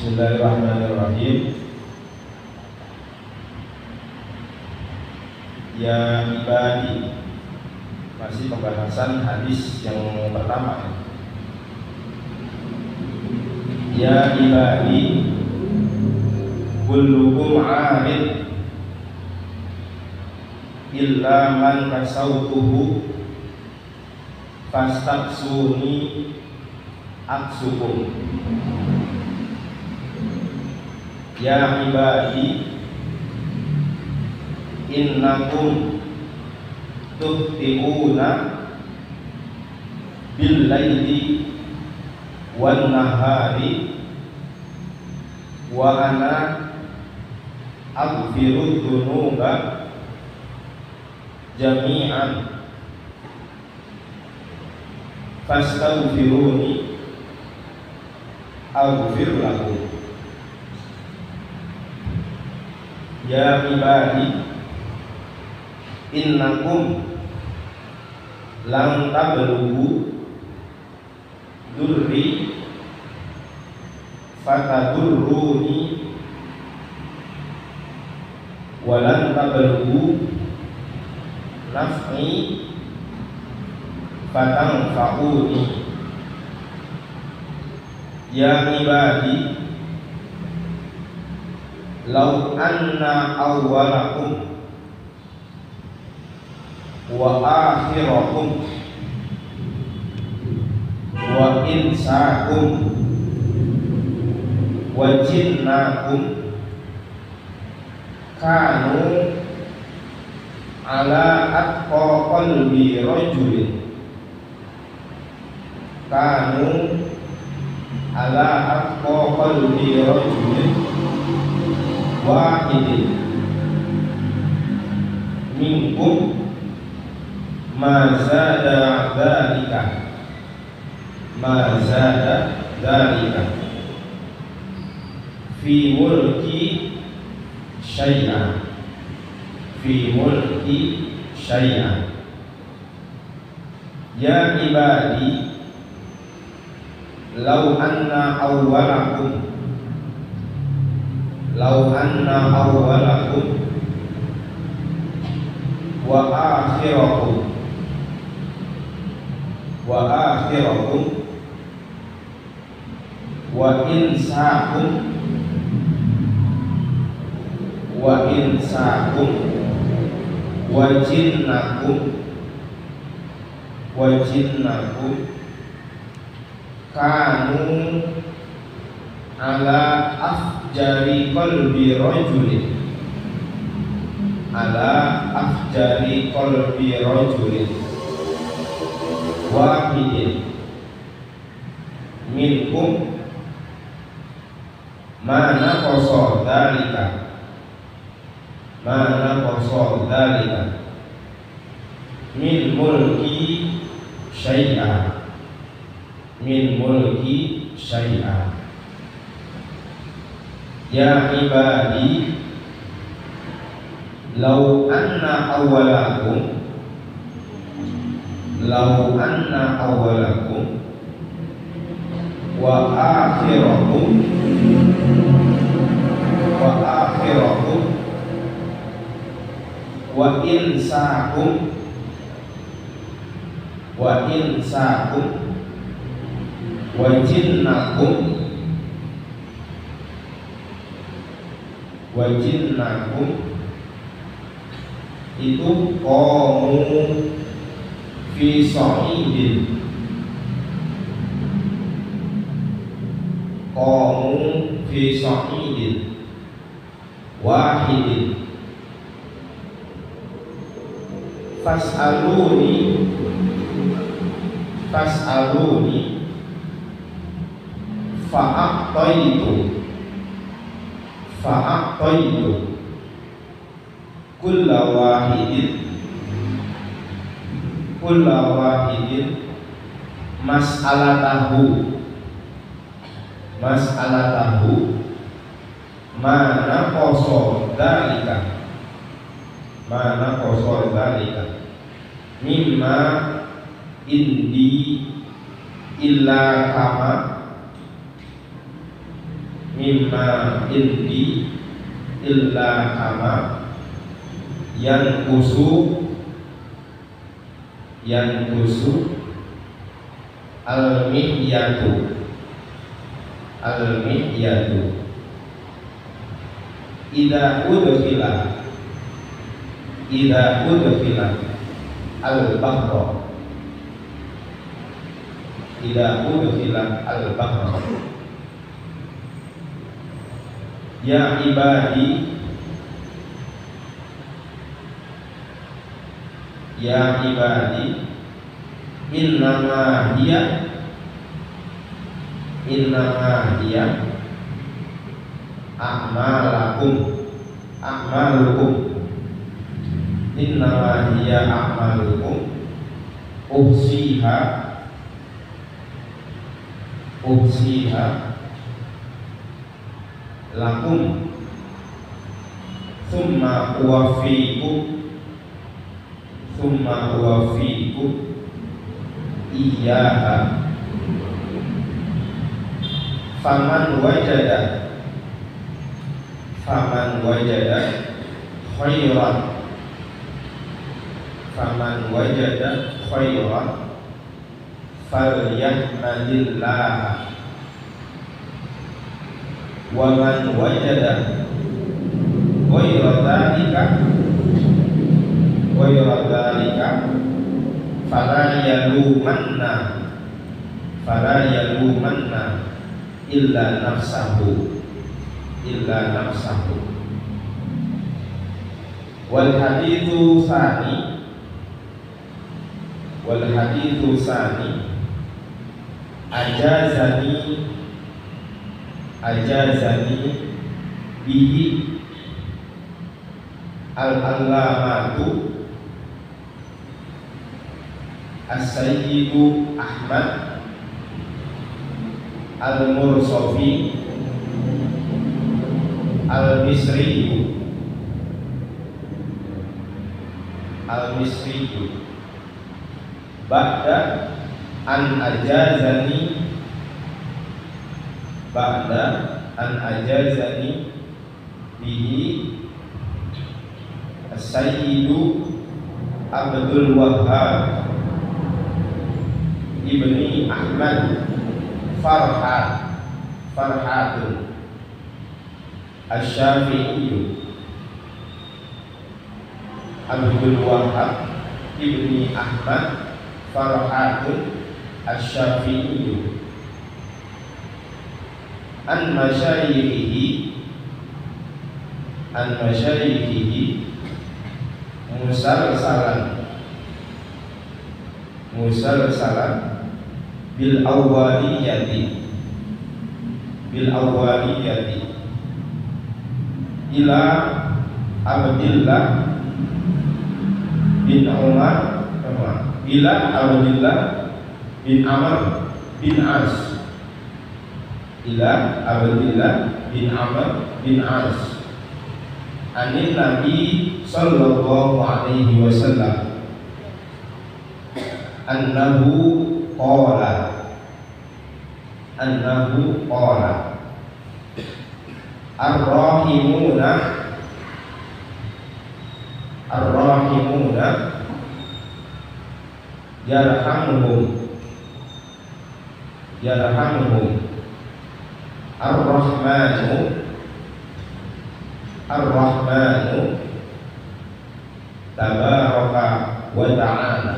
Bismillahirrahmanirrahim. Ya ibadi, masih pembahasan hadis yang pertama. Ya ibadi, kullukum 'arid illa man kasautuhu fastaksuni aksukum. Ya ibadi, innakum tuhti'una bil laili wan nahari wa ana aghfiru dzunuba jami'an fastaghfiruni aghfir lakum. Ya ibadi, innakum lan tablughu durri fatadurruni walan tablughu naf'i fatanfa'uni. Ya ibadi, law anna awwalakum wa akhirakum wa insakum wa jinnakum kanu ala atqa qalbi rajulin wahidin minkum ma zada dzalika fi mulki syai'an Ya ibadi, law anna awwalakum wa akhirakum wa insakum wa jinnakum kanu ala afjari qalbi rajulin wahidin minkum mana qasad dzalika min mulki syai'an Ya ibadi, law anna awwalakum wa akhirakum wa insakum wa jinnakum itu qamu fi sa'idin wahidin fas'aluni fa'aqtaitu kulla wahidin mas'alatahu mana qasad dzalika mimma indi illa kama mimma indi illa kama yanqusu al-mihyatu idza udkhila al-bahra ya ibadi innama hiya a'malukum innama hiya a'malukum uhsiha lakum thumma uwaffikum iyyaha faman wajada khairan falyahmadillah wa man wajada ghayra dhalika fala yalumanna illa nafsahu wal hadithu sani ajazani bihi al-allamatu as-sayyidu Ahmad al-Mursafi al-Misri ba'da an ajazani bihi as-sayyidu Abdul Wahhab ibni Ahmad Farhatun Asy-Syafi'i Abdul Wahhab ibni Ahmad Farhatun Asy-Syafi'i an masyayikhihi musalsalan bil awwaliyati ila Abdillah bin Umar ila Abdillah bin Amr bin As anil Nabi sallallahu alaihi wasallam annahu qala ar-rahimuna yarhamuhum ar-rahmanu tabaraka wa ta'ala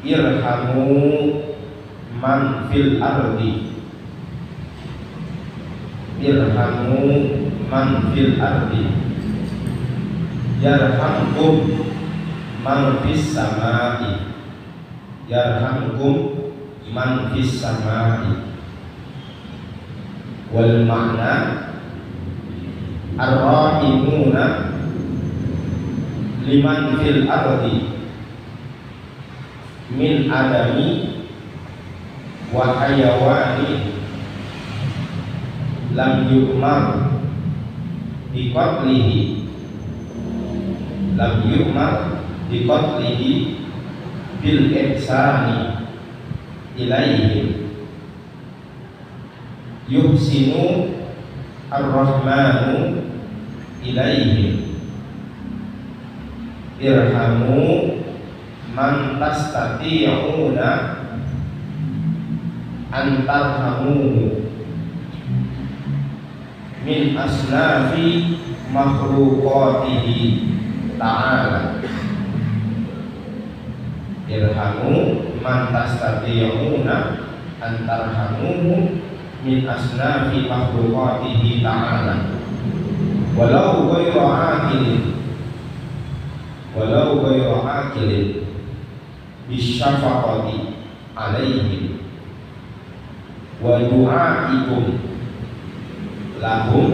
irhamu man fil ardi yarhamkum man fis samai wal ma'na ar-rahimuna liman fil ardi min adami wa hayawani lam yu'mar biqatlihi bil ihsani ilaihim yuhsinu ar-rahmanu ilaihim irhamu man tastati'una an tarhamuhu min asnafi makhluqatihi ta'ala. Irhamu man tastati'una an tarhamuhu min asnafi makhluqatihi ta'ala. Walau ghayra akilin bisyafaqati alaihim wa du'aikum lahum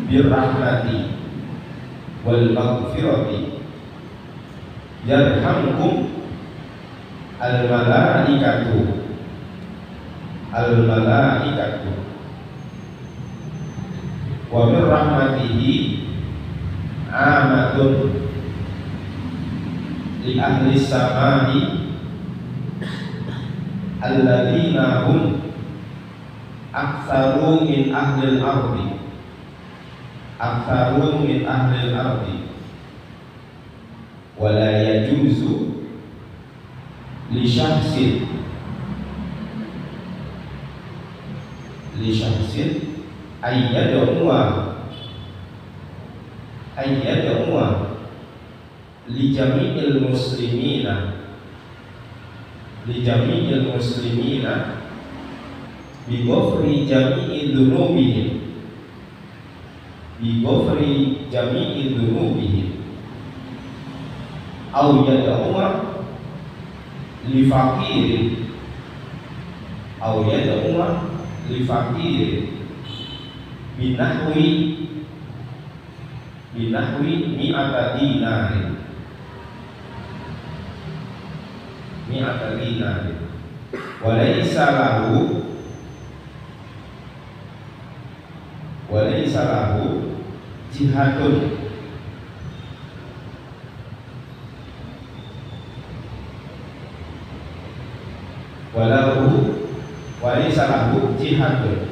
birrahmati wal maghfirati yarhamkum al malaikatu wa min rahmatihi amatun li ahli samai alladzina hum aktsaru min ahli al-ardi wa la yajuzu li syahsin ayyad'uwa li jami'il muslimina bi ghafri jami'i dhunubihim aw yad'uwa li faqirin binahwi mi'ata dinarin walaysa lahu jihadun walaysa lahu jihadun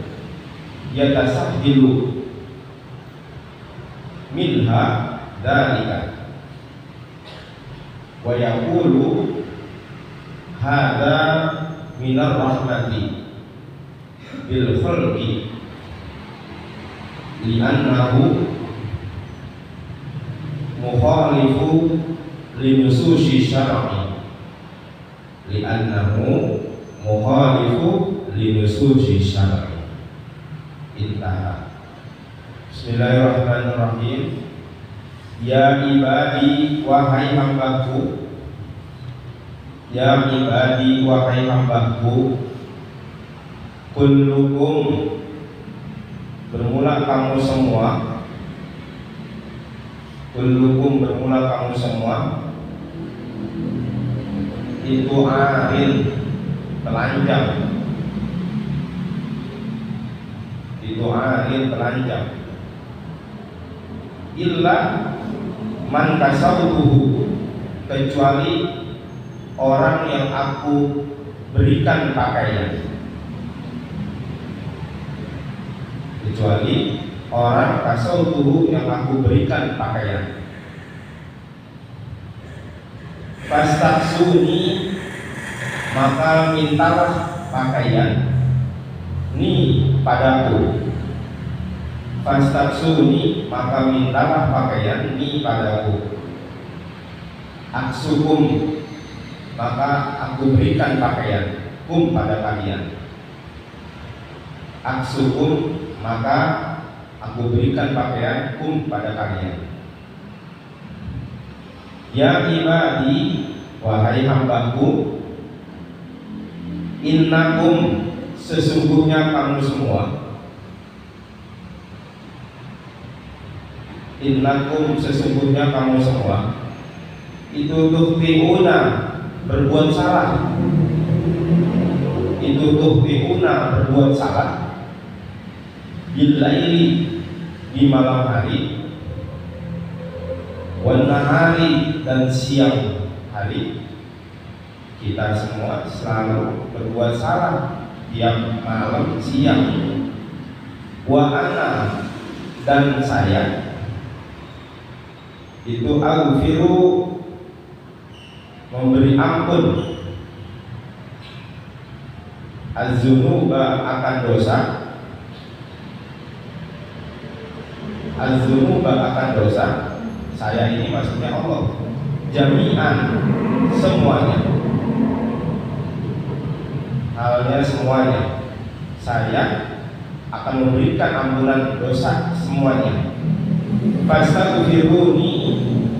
yatasahhilu minha dalika wa yaqulu hadza minar rahmati bil khalqi li'annahu mukhalifu linususi syar'i intaha. Bismillahirrahmanirrahim. Ya ibadi wahai hambaku, kullukum bermula kamu semua, itu arin telanjang, illa man kasautuhu, kecuali orang yang aku berikan pakaian, yang aku berikan pakaian. Fastaksuni, maka mintalah pakaian ni padaku. Fastaksuni, maka mintalah pakaian ni padaku. Aksukum, maka aku berikan pakaian kum pada kalian. Aksukum, maka aku berikan pakaian kum pada kalian. Ya ibadi, wahai hambaku, innakum, sesungguhnya kamu semua, itu tuhtiuna, berbuat salah, billaili, di malam hari, wan nahari, dan siang hari, Kita semua selalu berbuat salah tiap malam siang. Wa ana, dan saya itu aghfiru, memberi ampun, az-dzunuba, akan dosa, az-dzunuba, akan dosa. Saya ini maksudnya Allah, jami'an, semuanya, halnya semuanya. Saya akan memberikan ampunan dosa semuanya. Fastaghfiruni,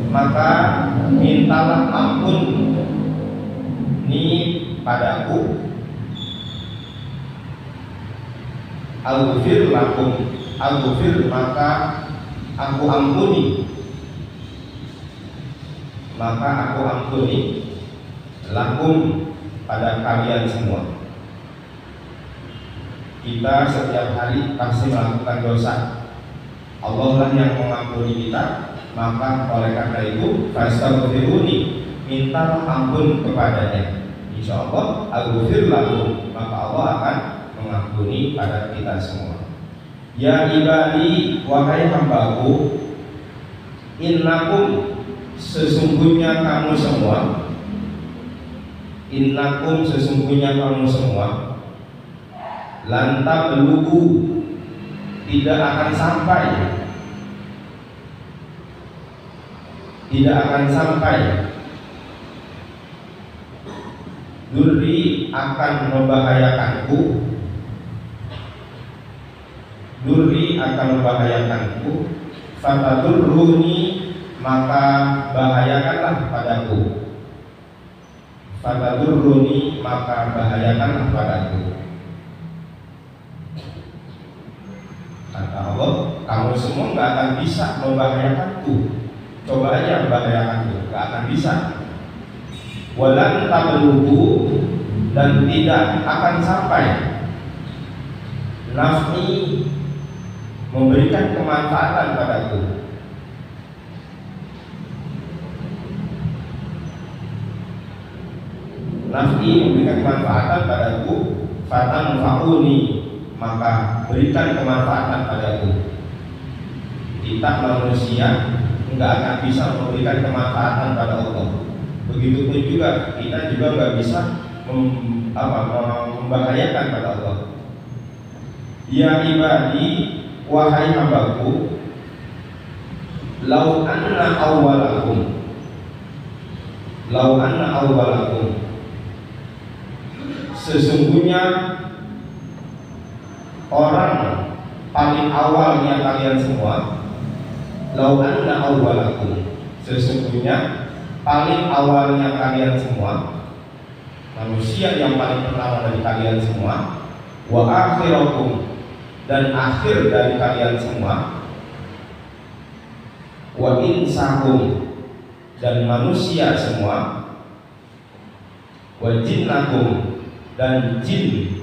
maka mintalah ampun ni padaku. Aghfir lakum, aghfir, maka aku ampuni, maka aku ampuni lakum, pada kalian semua. Kita setiap hari pasti melakukan dosa. Allah lah yang mengampuni kita, maka oleh karena itu fastaghfiruni, mintalah ampun kepadanya. Insya Allah aghfir lakum, maka Allah akan mengampuni pada kita semua. Ya ibadi, wahai hambaku, innakum, sesungguhnya kamu semua, innakum, sesungguhnya kamu semua, lanta belugu, tidak akan sampai, tidak akan sampai, durri, akan membahayakanku, durri, akan membahayakanku, fatadurruni, maka bahayakanlah padaku, fatadurruni, maka bahayakanlah padaku. Kata Allah, kamu semua nggak akan bisa membahayakanku. Coba aja membahayakanku, nggak akan bisa. Walan tablughu, dan tidak akan sampai, naf'i, memberikan kemanfaatan padaku, naf'i, memberikan kemanfaatan padaku, fatanfa'uni, maka berikan kemanfaatan padaku. Kita manusia nggak akan bisa memberikan kemanfaatan pada Allah. Begitupun juga kita juga nggak bisa membahayakan pada Allah. Ya ibadi, wahai hambaku, lau anna awwalakum, lau anna awwalakum, sesungguhnya orang paling awalnya kalian semua, lau anna awwalakum, sesungguhnya paling awalnya kalian semua, manusia yang paling pertama dari kalian semua, wa akhirakum, dan akhir dari kalian semua, wa insakum, dan manusia semua, wa jinnakum, dan jin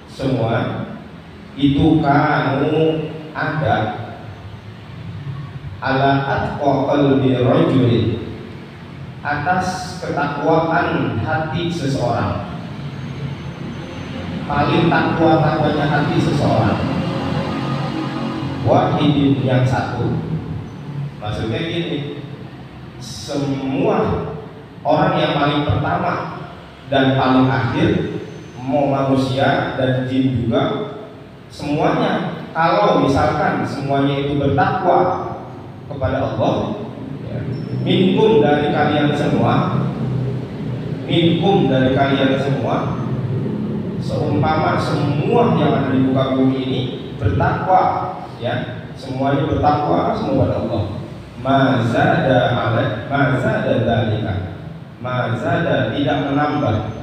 semua, itu kamu ada ala atqa qalbi rajulin, atas ketakwaan hati seseorang, paling takwa-takwanya hati seseorang, wahidin, yang satu. Maksudnya gini, semua orang yang paling pertama dan paling akhir, mau manusia dan jin juga, semuanya kalau misalkan semuanya itu bertakwa kepada Allah, minkum, dari kalian semua, minkum, dari kalian semua, seumpama semua yang ada di muka bumi ini bertakwa, ya, semuanya bertakwa semua pada Allah. Mazada alaih, mazada dalika, mazada tidak menambah,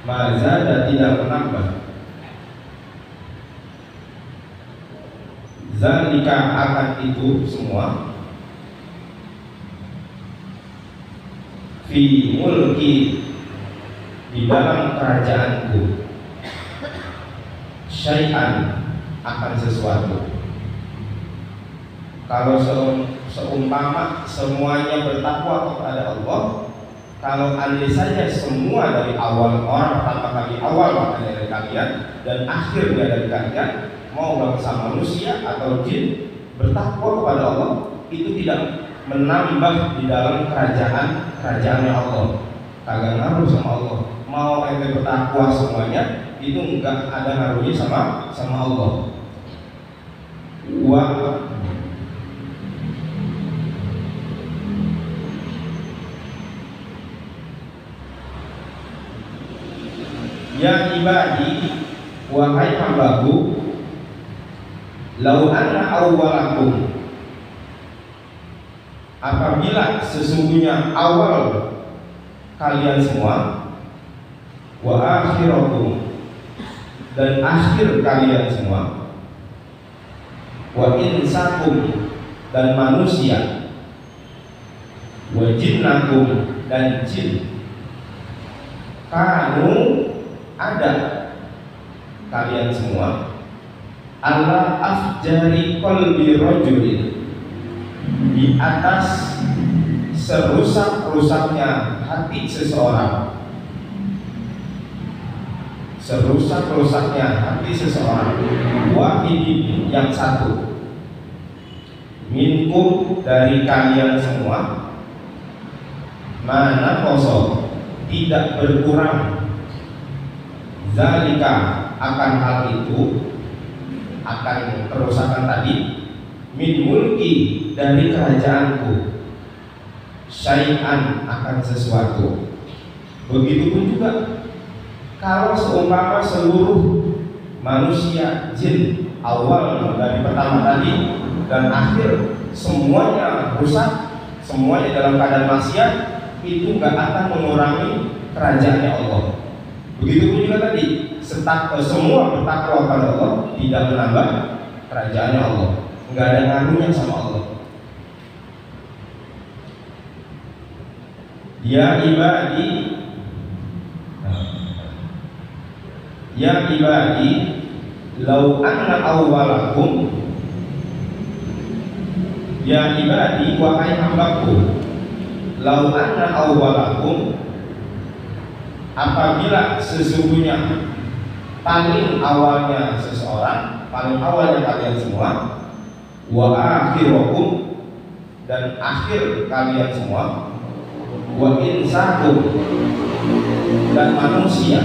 mazada tidak menambah, zalika akan itu semua, fi mulki, di dalam kerajaanku, syai'an, akan sesuatu. Kalau seumpama semuanya bertakwa kepada Allah, kalau andai saja semua dari awal orang pertama kali awal makanya dari kalian dan akhirnya dari kalian mau bangsa manusia atau jin bertakwa kepada Allah, itu tidak menambah di dalam kerajaannya Allah, kagak ngaruh sama Allah. Mau ente bertakwa semuanya itu enggak ada ngaruhnya sama Allah. Ya ibadi, wahai hambaku, lau anna awwalakum, apabila sesungguhnya awal kalian semua, wa akhirakum, dan akhir kalian semua, wa insakum, dan manusia, wa jinnakum, dan jin, kanu, ada kalian semua, ala afjari qalbi rajulin, di atas serusak-rusaknya hati seseorang, serusak-rusaknya hati seseorang, wahidin, yang satu, minkum, dari kalian semua, mana kosong, tidak berkurang, zalika, akan hal itu, akan kerusakan tadi, min mulki, dari kerajaanku, syai'an, akan sesuatu. Begitupun juga kalau seumpama seluruh manusia, jin, awal dari pertama tadi dan akhir semuanya rusak, semuanya dalam keadaan maksiat, itu nggak akan mengurangi kerajaannya Allah. Begitupun juga tadi, semua bertakwa pada Allah tidak menambah kerajaannya Allah, nggak ada ngaruhnya sama Allah. Ya ibadi, ya ibadi, lau anna awwalakum, ya ibadi, wahai hambaku, lau anna awwalakum, apabila sesungguhnya paling awalnya seseorang, paling awalnya kalian semua, wa akhirakum, dan akhir kalian semua, wa insakum, dan manusia,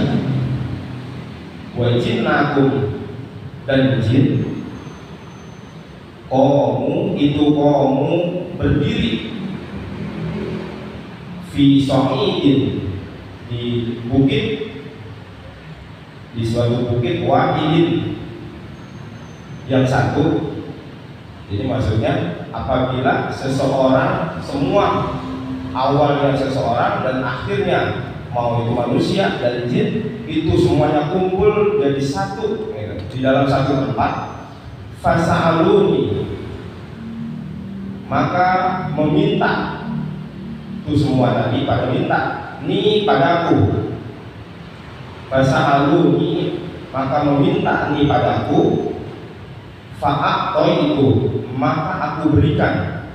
wa jinnakum, dan jin, qamu, itu qamu berdiri, fi sa'idin, di bukit, di suatu bukit, wahidin, yang satu. Jadi maksudnya apabila seseorang, semua awalnya seseorang dan akhirnya mau itu manusia dan jin, itu semuanya kumpul jadi satu di dalam satu tempat, fasa'aluni, maka meminta, itu semua tadi pada minta, ni padaku, fasa'aluni, maka meminta ni padaku, fa'a'toitu, maka aku berikan,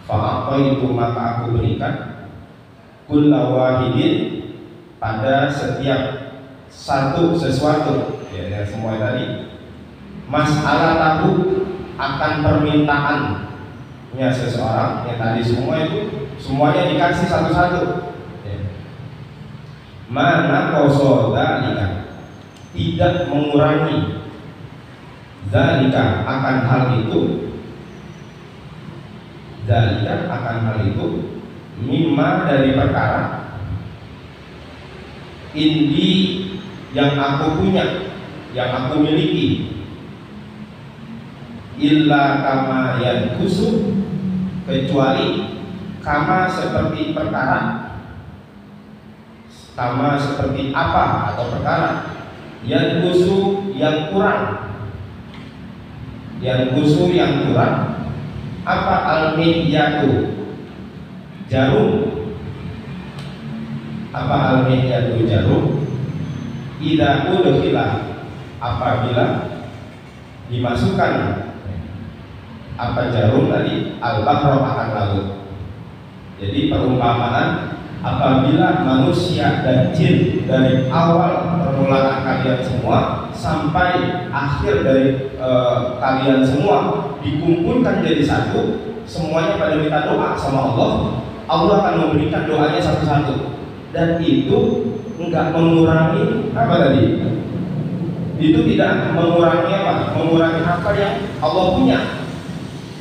fa'a'toitu, maka aku berikan, kulla wahidin, pada setiap satu sesuatu, ya semua tadi, masalah tahu akan permintaannya seseorang, yang tadi semua itu semuanya dikasih satu-satu. Mana qasada, tidak mengurangi, zalika, akan hal itu, zalika, akan hal itu, mimma, dari perkara, indi, yang aku punya, yang aku miliki, illa kama yankusu, kecuali kama seperti perkara, kama seperti apa atau perkara, yankusu, yang kurang, yankusu, yang kurang, apa, al-mihyatu, jarum, apa al-mihyatu, jarum, idza udkhila, apabila dimasukkan, apa jarum tadi, al-bahra, akan laut. Jadi perumpamaan apabila manusia dan jin dari awal permulaan kalian semua sampai akhir dari kalian semua dikumpulkan jadi satu, semuanya pada minta doa sama Allah, Allah akan memberikan doanya satu-satu, dan itu enggak mengurangi apa tadi? Itu tidak mengurangi apa? Mengurangi apa yang Allah punya.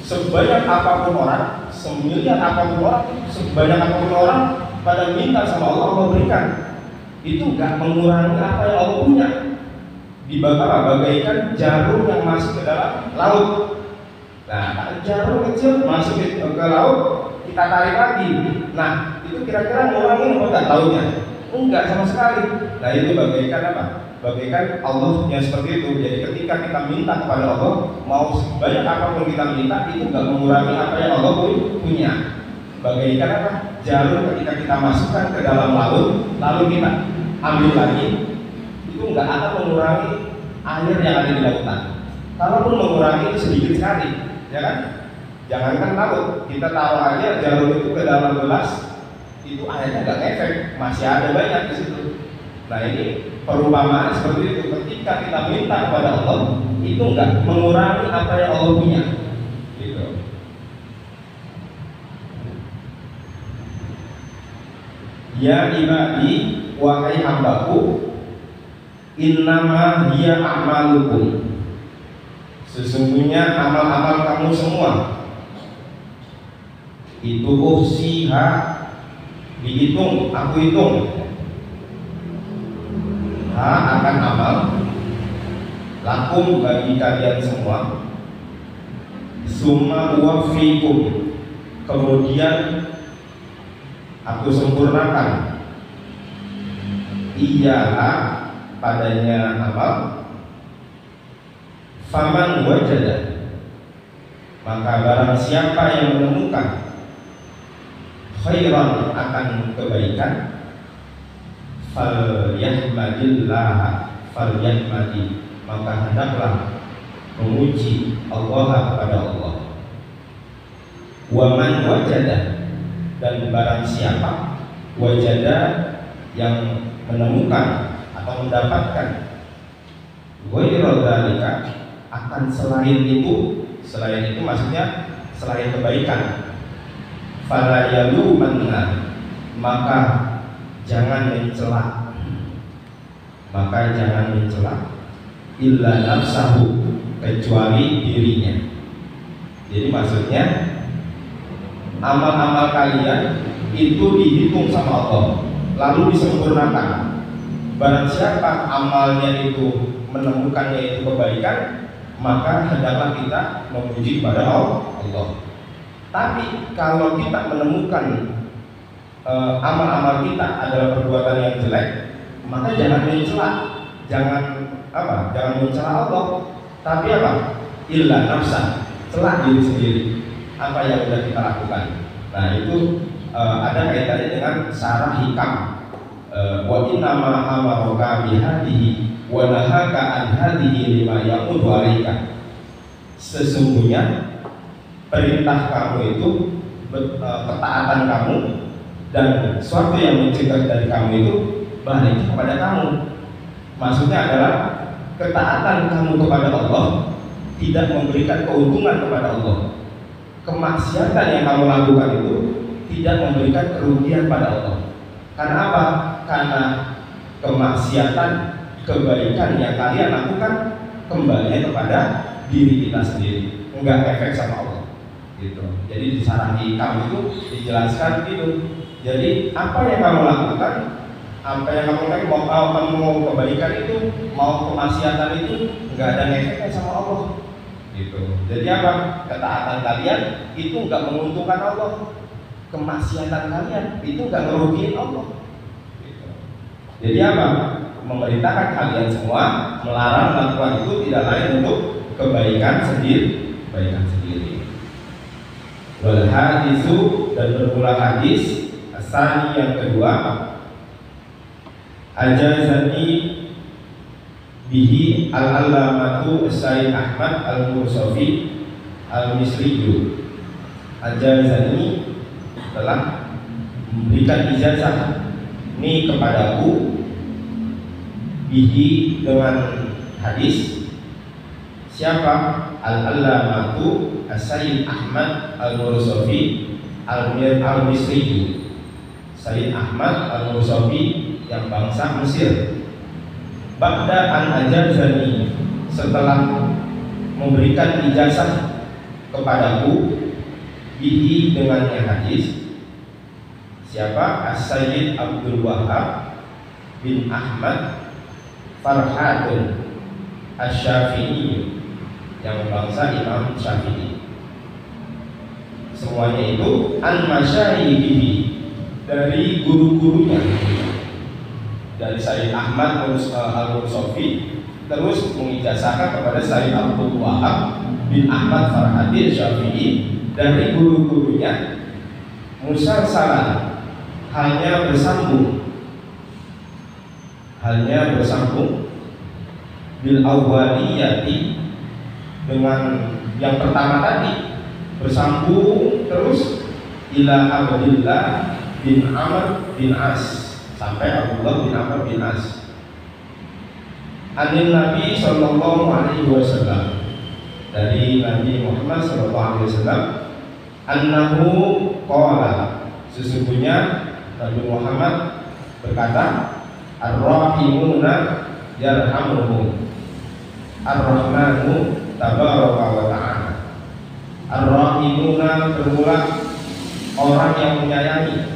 Sebanyak apapun orang, semiliar apapun orang, sebanyak apapun orang pada minta sama Allah, Allah berikan. Itu enggak mengurangi apa yang Allah punya. Bagaikan jarum yang masuk ke dalam laut. Nah, jarum kecil masuk ke laut, kita tarik lagi. Nah, itu kira-kira mengurangi apa enggak lautnya? Enggak sama sekali. Nah, itu bagaikan apa? Bagaikan Allah yang seperti itu. Jadi ketika kita minta kepada Allah, mau sebanyak apapun kita minta, itu enggak mengurangi apa yang Allah punya. Bagaikan apa? Jarum ketika kita masukkan ke dalam laut, lalu kita ambil lagi, itu enggak akan mengurangi air yang ada di lautan. Kalaupun mengurangi itu sedikit sekali, ya kan? Jangankan laut, kita taruh aja jarum itu ke dalam gelas, itu airnya enggak ngefek, masih ada banyak di situ. Nah, ini perumpamaan seperti itu. Ketika kita minta kepada Allah, itu enggak mengurangi apa yang Allah punya. Gitu. Ya ibadi, wahai hambaku, innama hiya amalukum, sesungguhnya amal-amal kamu semua itu uhsiha, dihitung, aku hitung. Ha akan amal, lakum bagi kalian semua, summa uwaffikum, kemudian aku sempurnakan, iyaha padanya amal, faman wajada, maka barang siapa yang menemukan khairan akan kebaikan, falyahmadillah, falyahmadi, maka hendaklah memuji Allah kepada Allah. Waman wajada, dan barang siapa wajada yang menemukan atau mendapatkan ghairu dzalika, akan selain itu maksudnya selain kebaikan, fala yalumanna, maka jangan mencela, illa nafsahu, kecuali dirinya. Jadi maksudnya amal-amal kalian itu dihitung sama Allah, lalu disempurnakan. Barang siapa amalnya itu menemukannya itu kebaikan, maka hendaklah kita memuji kepada Allah. Tapi kalau kita menemukan amal-amal kita adalah perbuatan yang jelek, maka jangan mencela, jangan mencela Allah, tapi apa? Illa nafsa, celah diri sendiri, apa yang sudah kita lakukan. Nah, itu ada kaitannya dengan syarah hikam. Wa inna ma amaraka bihadihi wa nahaka an hadihi lima yaqudu alaika. Sesungguhnya perintah kamu itu, ketaatan kamu dan suatu yang mencegah dari kamu itu balik kepada kamu. Maksudnya adalah ketaatan kamu kepada Allah tidak memberikan keuntungan kepada Allah. Kemaksiatan yang kamu lakukan itu tidak memberikan kerugian pada Allah. Karena apa? Karena kemaksiatan, kebaikan yang kalian lakukan kembali kepada diri kita sendiri, enggak efek sama Allah. Gitu. Jadi di syarah hikam itu dijelaskan gitu. Jadi apa yang kamu lakukan, apa yang kamu lakukan, mau kebaikan itu, mau kemaksiatan itu, enggak ada efeknya sama Allah. Gitu. Jadi apa? Ketaatan kalian itu enggak menguntungkan Allah. Kemaksiatan kalian itu enggak merugikan Allah. Gitu. Jadi apa? Memerintahkan kalian semua, melarang melakukan itu tidak lain untuk kebaikan sendiri, Wal hadisu, dan bermula hadis asani yang kedua, ajazani bihi al-allamatu Sayyid Ahmad al-Mursafi al-Misriyu. Ajazani telah memberikan ijazah ini kepadaku bihi dengan hadis. Siapa? Al-Allamatu As-Sayyid Ahmad Al-Mursafi Al-Misri. Sayyid Ahmad Al-Mursafi yang bangsa Mesir. Ba'da an ajazani, setelah memberikan ijazah kepadaku bihi dengannya hadis. Siapa? As-Sayyid Abdul Wahab bin Ahmad Farhatun Asy-Syafi'i yang bangsa Imam Syafi'i. Semuanya itu an masyayikhihi, dari guru-gurunya, dari Sayyid Ahmad Al-Mursafi terus mengijazahkan kepada Sayyid Abdul Wahab bin Ahmad Farhadi Syafi'i dari guru-gurunya musalsalan, hanya bersambung bil awwaliyati, dengan yang pertama tadi, bersambung terus ila Abdullah bin Amr bin As, sampai Abdullah bin Amr bin As. Anil Nabi sallallahu alaihi wasallam, dari Nabi Muhammad sallallahu alaihi wasallam, annahu qala, sesungguhnya Nabi Muhammad berkata, ar-rahimuna yarhamuhum ar-rahmanu tabaraka wa ta'ala. Ar-rahimuna bermula orang yang menyayangi,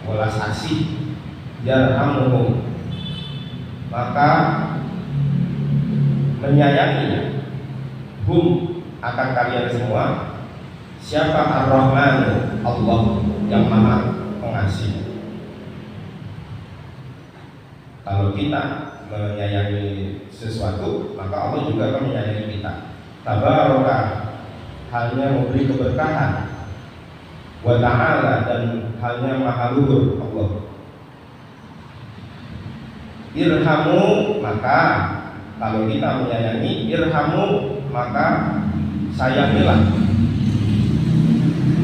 welas asih, yarhamuhum, maka menyayangi, hum, akan kalian semua. Siapa? Ar-Rahmanu, Allah yang Maha Pengasih. Kalau kita menyayangi sesuatu, maka Allah juga akan menyayangi kita. Tabaraka, hanya memberi keberkahan, wa ta'ala, dan hanya maha luhur Allah. Irhamu, maka kalau kita menyayangi, irhamu, maka sayangilah,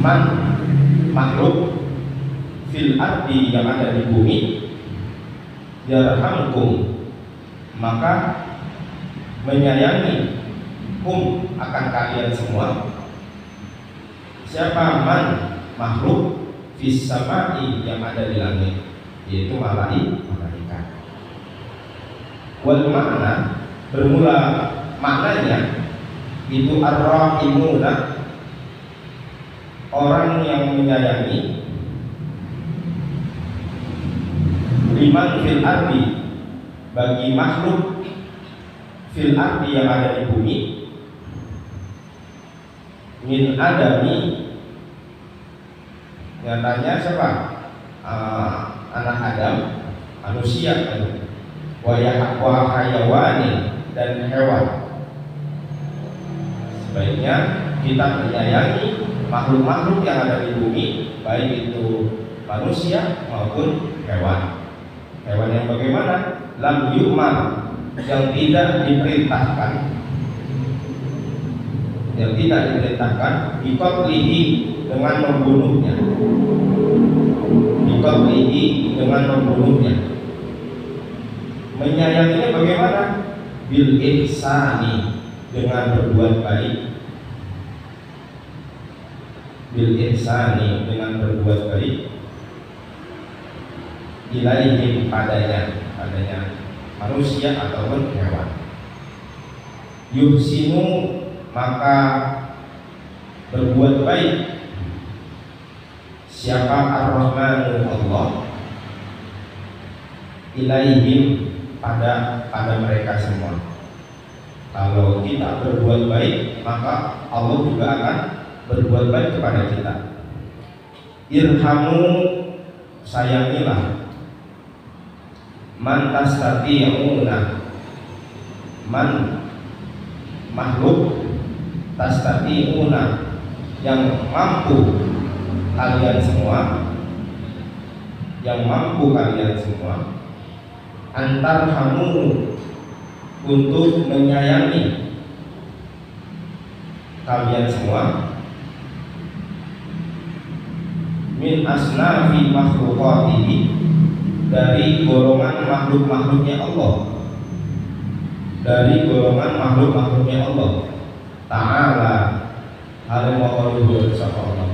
man, makhluk, fil ardi, yang ada di bumi, yarhamkum, maka menyayangi, hum, akan kalian semua. Siapa? Man, makhluk, fis samai, yang ada di langit, yaitu malaikat. Wal makna, bermula maknanya itu ar-rahimuna, orang yang menyayangi, liman fil ardi, bagi makhluk fil ardi yang ada di bumi, min adami, nyatanya siapa? Anak Adam, manusia, wa hayawani, dan hewan. Sebaiknya kita menyayangi makhluk-makhluk yang ada di bumi, baik itu manusia maupun hewan. Hewan yang bagaimana? Lam yu'mar, yang tidak diperintahkan, biqatlihi, dengan membunuhnya, Menyayanginya bagaimana? Bil ihsani, dengan berbuat baik. Dengan berbuat baik. Ilaihim, padanya manusia ataupun hewan. Yuhsinu, maka berbuat baik. Siapa? Ar-Rahmanu, Allah. Ilaihim, pada mereka semua. Kalau kita berbuat baik, maka Allah juga akan berbuat baik kepada kita. Irhamu, sayangilah, man tastati'una, man, makhluk, tastati'una, yang mampu kalian semua, antarhamu, untuk menyayangi kalian semua, min asnafi makhlukatihi, dari golongan makhluk-makhluknya Allah, dari golongan makhluk-makhluknya Allah Ta'ala al-maqaluhu Allah.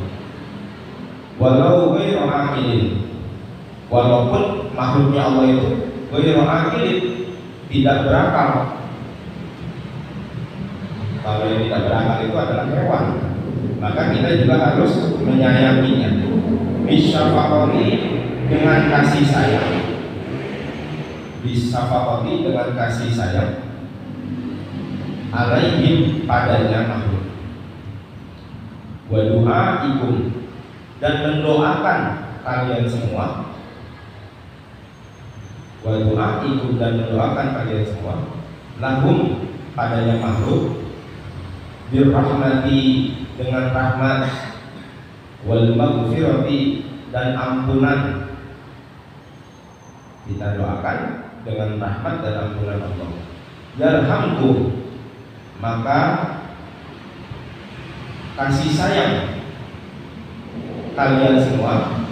Walau ghairu aqilin, walaupun makhluknya Allah itu ghairu aqilin, tidak berakal. Kalau yang tidak berakal itu adalah hewan, maka kita juga harus menyayanginya. Bisyafaqati, dengan kasih sayang. Bisyafaqati, dengan kasih sayang. Alaihim, padanya makhluk. Wa du'aikum, dan mendoakan kalian semua. Wa du'aikum, dan mendoakan kalian semua. Lahum, padanya makhluk. Birrahmati, dengan rahmat. Wal maghfirati, dan ampunan. Kita doakan dengan rahmat dan ampunan Allah. Yarhamkum, maka kasih sayang kalian semua,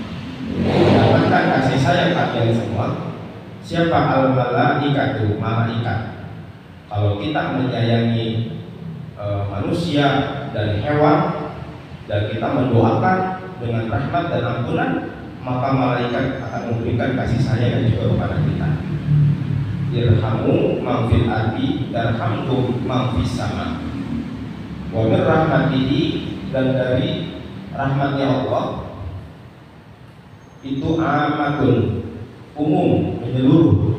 mendapatkan kasih sayang kalian semua. Siapa? Al-malaikatu, malaikat. Kalau kita menyayangi manusia dan hewan, dan kita mendoakan dengan rahmat dan ampunan, maka malaikat akan memberikan kasih sayang juga kepada kita. Irhamu man fil ardi yarhamkum man fis sama. Wa min rahmatihi, dan dari rahmatnya Allah itu amatun, umum, menyeluruh.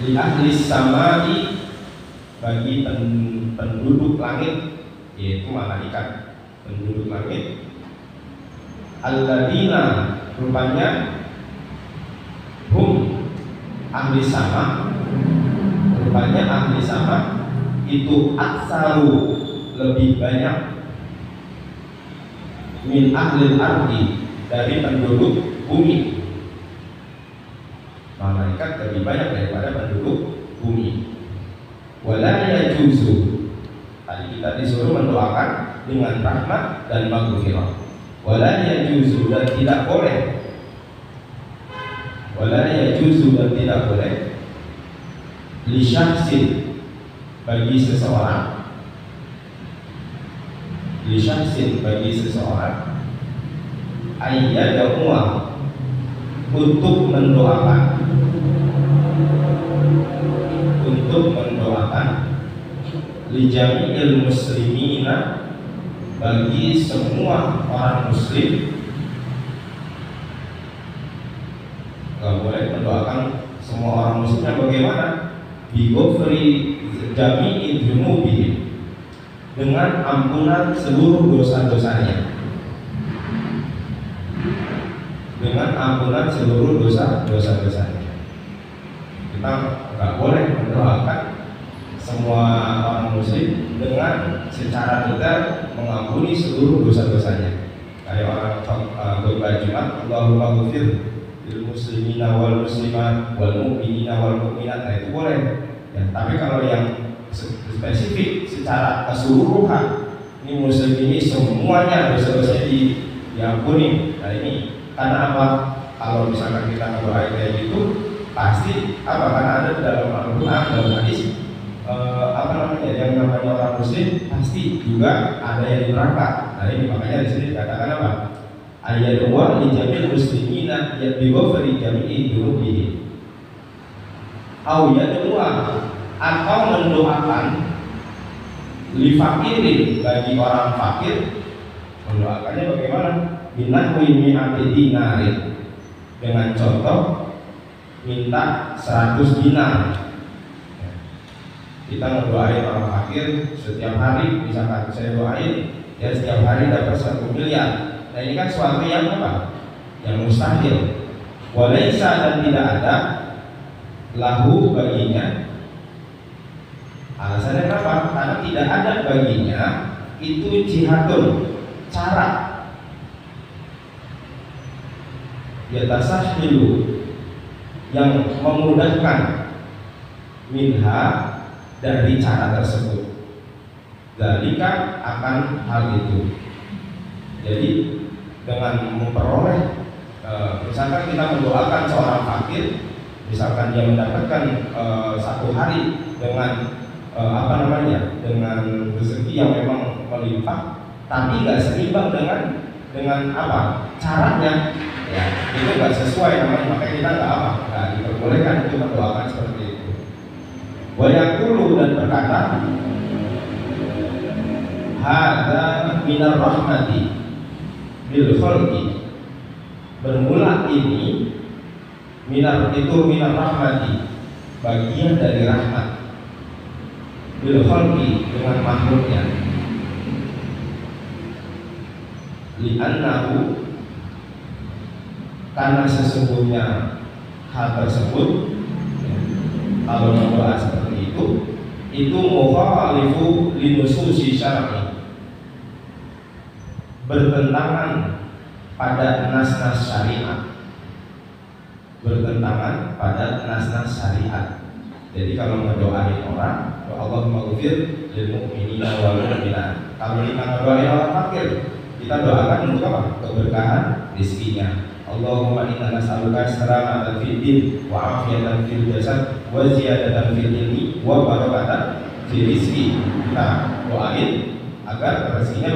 Li ahli samai, bagi penduduk langit, yaitu malaikat penduduk langit. Alladzina, rupanya hum, ahli sama, rupanya ahli sama itu aksaru, lebih banyak, min ahli ardi, dari penduduk bumi. Malaikat lebih banyak daripada penduduk bumi. Wala yajuzu, tadi kita disuruh mendoakan dengan rahmat dan maghfirah. Wala yajuzu, dan tidak boleh. Wala yajuzu, dan tidak boleh. Li syahsin, bagi seseorang. Li syahsin, bagi seseorang. Ayyadahuwa, untuk mendoakan. Untuk mendoakan li jami'il muslimina, bagi semua orang muslim. Gak boleh mendoakan semua orang muslimnya. Bagaimana? Bi ghufri jami'i dzunubihim, dengan ampunan seluruh dosa-dosanya. Dengan ampunan seluruh dosa-dosanya. Kita nggak boleh mendoakan semua orang muslim dengan secara detail mengampuni seluruh dosa-dosanya. Kayak orang khutbah Jumat, Allahumma ghfir lil muslimina wal muslimat wal mu'minina wal mu'minat, nah itu boleh. Ya, tapi kalau yang spesifik secara keseluruhan, ini muslim ini semuanya dosa-dosanya diampuni. Nah ini karena apa? Kalau misalkan kita berdoa kayak gitu, pasti apa? Karena ada dalam Al-Quran, dalam hadis, yang namanya orang muslim pasti juga ada yang di neraka. Nah ini makanya di sini dikatakan apa? Ayat 2, li jamil muslimina yabighfari jami'i dzunubihim. Ayat 2, atau mendoakan li fakirin, bagi orang fakir. Mendoakannya bagaimana? Binahwi mi'ati dinarin, dengan contoh minta 100 dinar. Kita ngedoain orang fakir setiap hari, misalkan saya doain ya setiap hari dapat 1 miliar. Nah ini kan suatu yang apa? Yang mustahil. Walaisa, dan tidak ada, lahu, baginya. Alasannya kenapa? Karena tidak ada baginya itu jihadun, cara yatasahhilu, yang memudahkan, minha, dari cara tersebut. Dzalika, akan hal itu. Jadi dengan memperoleh misalkan kita mendoakan seorang fakir, misalkan dia mendapatkan satu hari dengan dengan rezeki yang memang melimpah, tapi nggak seimbang dengan apa caranya, ya itu nggak sesuai namanya, makanya kita nggak diperbolehkan untuk mendoakan seperti itu. Wayaqulu, dan berkata, hadza minar rahmati bil khalqi, bermula ini minar rahmati, bagian dari rahmat, bil khalqi, dengan makhluknya, li'annahu, karena sesungguhnya hal tersebut, kalau membuat seperti itu mukhalifu linususi syar'i, bertentangan pada nas-nas syariat, bertentangan pada nas-nas syariat. Jadi kalau mendoain orang, Allahumma ghfir lil mu'minina wal mu'minat. Kalau kita mendoain orang fakir, kita doakan untuk apa? Keberkahan rezekinya. Allahumma inna nas'aluka salamatan fid din wa afiyatan fil jasad wa ziyadatan fil ilmi wa barakatan fil rizqi. Kita doain agar rezekinya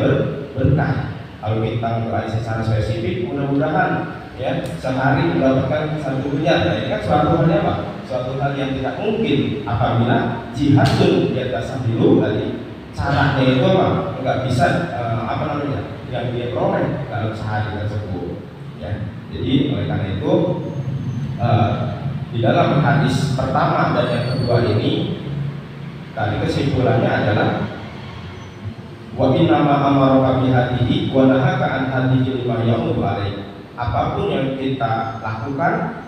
berkah. Kalau kita doain secara spesifik, mudah-mudahan ya sehari mendapatkan 1 miliar. Nah, ini kan suatu hal apa? Suatu hal yang tidak mungkin apabila jihadun di atas dulu tadi caranya itu apa? Enggak bisa yang dia peroleh dalam sehari tersebut. Ya. Jadi oleh karena itu di dalam hadis pertama dan yang kedua ini tadi kesimpulannya adalah wa innama amaraka bihadihi wa nahaka an hadihi lima yaumul alaih. Apapun yang kita lakukan,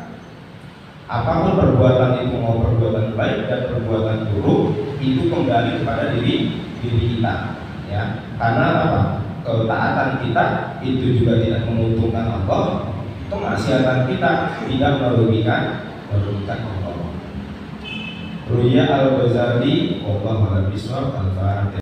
apapun perbuatan itu, mau perbuatan baik dan perbuatan buruk, itu kembali kepada diri kita, ya. Karena apa? Ketaatan kita itu juga tidak menguntungkan Allah, kemaksiatan kita tidak merugikan Allah. Ruya al-Ghazali, wallahu a'lam bishawab.